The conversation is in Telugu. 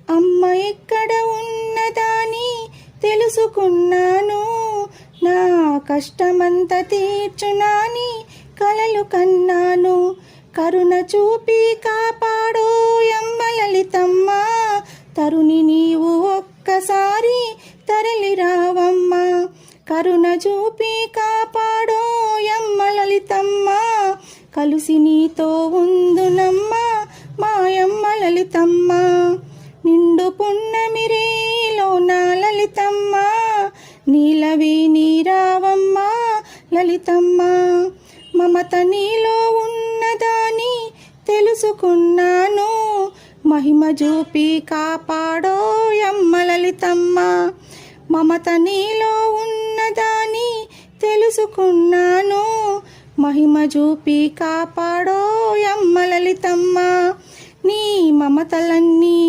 అమ్మ ఎక్కడ ఉన్నదాని తెలుసుకున్నాను, నా కష్టమంతా తీర్చునాని కలలు కన్నాను. కరుణ చూపి కాపాడోయమ్మ లలితమ్మ, తరుణి నీవు ఒక్కసారి తరలి రావమ్మా. కరుణ చూపి కాపాడోయమ్మ లలితమ్మ, కలిసి నీతో ఉందునమ్మా మాయమ్మ లలితమ్మ. నిండు పున్నమిరేలో నా లలితమ్మ, నీలవి నీరావమ్మ లలితమ్మ. మమత నీలో ఉన్నదాని తెలుసుకున్నాను, మహిమ చూపి కాపాడోయమ్మ లలితమ్మ. మమత నీలో ఉన్నదాని తెలుసుకున్నాను, మహిమ చూపి కాపాడోయమ్మ లలితమ్మ. నీ మమతలన్నీ